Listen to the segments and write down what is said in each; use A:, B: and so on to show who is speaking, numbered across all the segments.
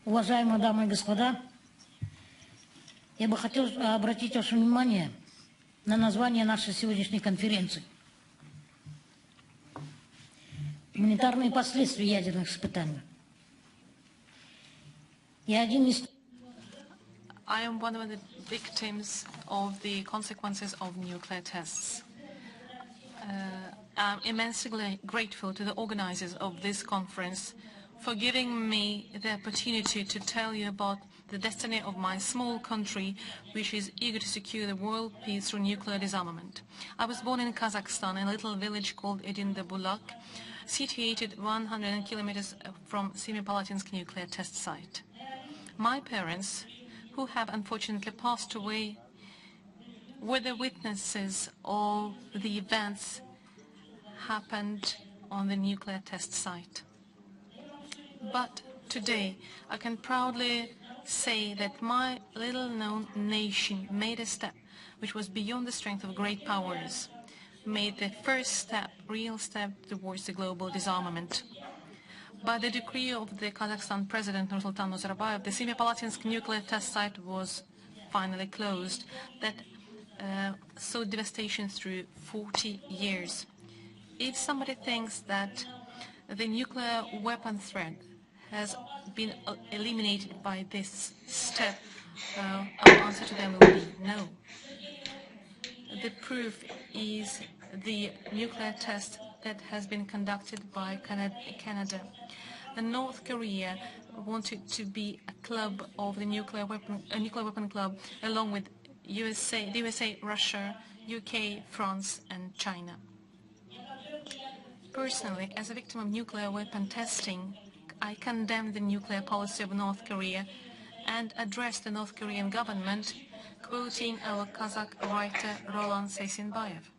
A: Уважаемые дамы и господа, я бы хотел обратить ваше внимание на название нашей сегодняшней конференции. Гуманитарные последствия ядерных испытаний.
B: I am one of the victims of the consequences of nuclear tests. I'm immensely grateful to the organizers of this conference for giving me the opportunity to tell you about the destiny of my small country, which is eager to secure the world peace through nuclear disarmament. I was born in Kazakhstan, in a little village called Edin-the-Bulak, situated 100 kilometers from Semipalatinsk nuclear test site. My parents, who have unfortunately passed away, were the witnesses of the events happened on the nuclear test site. But today, I can proudly say that my little-known nation made a step which was beyond the strength of great powers, made the first step, real step, towards the global disarmament. By the decree of the Kazakhstan President Nursultan Nazarbayev, the Semipalatinsk nuclear test site was finally closed. That saw devastation through 40 years. If somebody thinks that the nuclear weapon threat has been eliminated by this step, our answer to them will be no. The proof is the nuclear test that has been conducted by Canada. North Korea wanted to be a club of the nuclear weapon club, along with the USA, Russia, UK, France, and China. Personally, as a victim of nuclear weapon testing, I condemn the nuclear policy of North Korea and address the North Korean government, quoting our Kazakh writer Roland Seysenbaev.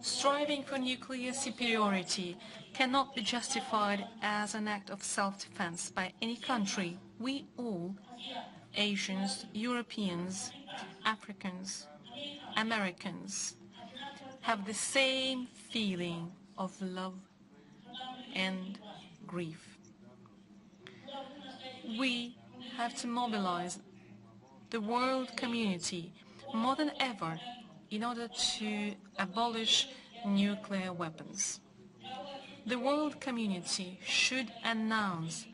B: Striving for nuclear superiority cannot be justified as an act of self-defense by any country. We all, Asians, Europeans, Africans, Americans, have the same feeling of love and grief. We have to mobilize the world community more than ever in order to abolish nuclear weapons. The world community should announce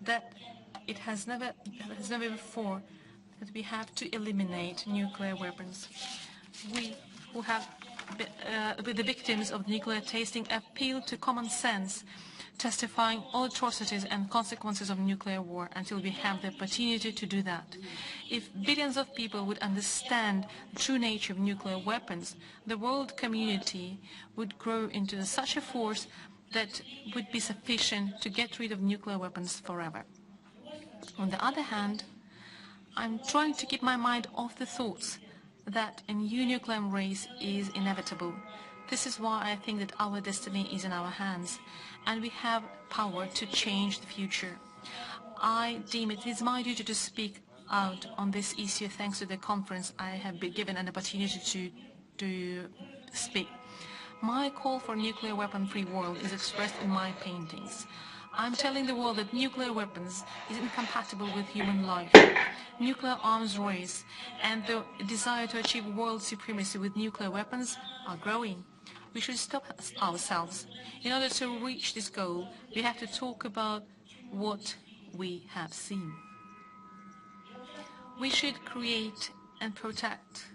B: that it has never before that we have to eliminate nuclear weapons. We who have with the victims of nuclear testing appeal to common sense, testifying all atrocities and consequences of nuclear war until we have the opportunity to do that. If billions of people would understand the true nature of nuclear weapons, the world community would grow into such a force that would be sufficient to get rid of nuclear weapons forever. On the other hand, I'm trying to keep my mind off the thoughts that a new nuclear race is inevitable. This is why I think that our destiny is in our hands, and we have power to change the future. I deem it is my duty to speak out on this issue thanks to the conference I have been given an opportunity to speak. My call for a nuclear weapon-free world is expressed in my paintings. I'm telling the world that nuclear weapons is incompatible with human life. Nuclear arms race and the desire to achieve world supremacy with nuclear weapons are growing. We should stop ourselves. In order to reach this goal, we have to talk about what we have seen. We should create and protect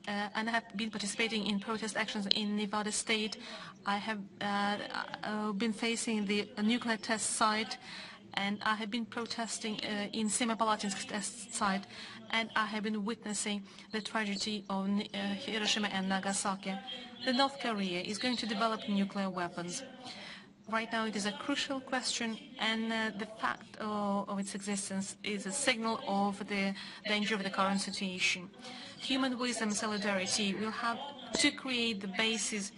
B: and I have been participating in protest actions in Nevada State. I have been facing the nuclear test site, and I have been protesting in Semipalatinsk test site, and I have been witnessing the tragedy of Hiroshima and Nagasaki. The North Korea is going to develop nuclear weapons. Right now it is a crucial question, and the fact of its existence is a signal of the danger of the current situation. Human wisdom and solidarity will have to create the basis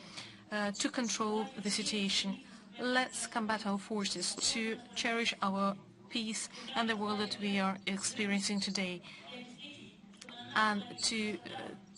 B: to control the situation. Let's combat our forces to cherish our peace and the world that we are experiencing today. and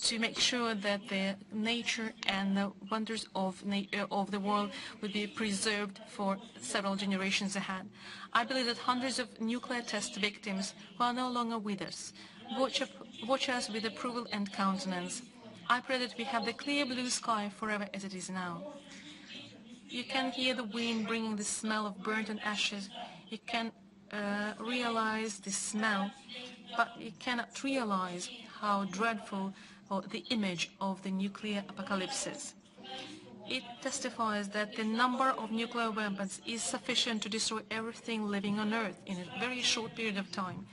B: to make sure that the nature and the wonders of the world will be preserved for several generations ahead. I believe that hundreds of nuclear test victims who are no longer with us watch us with approval and countenance. I pray that we have the clear blue sky forever as it is now. You can hear the wind bringing the smell of burnt and ashes. You can realize the smell, but you cannot realize how dreadful the image of the nuclear apocalypse. It testifies that the number of nuclear weapons is sufficient to destroy everything living on Earth in a very short period of time.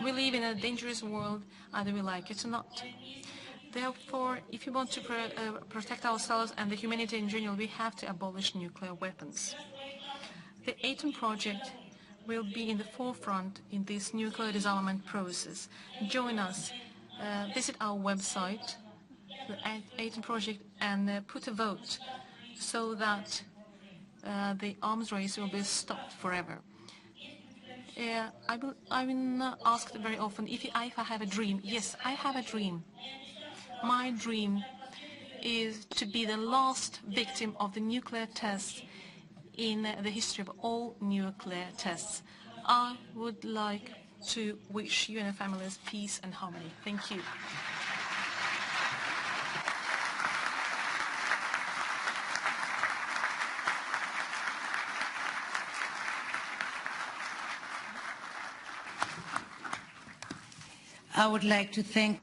B: We live in a dangerous world, either we like it or not. Therefore, if we want to protect ourselves and the humanity in general, we have to abolish nuclear weapons. The Atom Project will be in the forefront in this nuclear disarmament process. Join us. Visit our website, the Atom Project, and put a vote so that the arms race will be stopped forever. I've been asked very often if I have a dream. Yes, I have a dream. My dream is to be the last victim of the nuclear tests in the history of all nuclear tests. I would like to wish you and your families peace and harmony. Thank you.
C: I would like to thank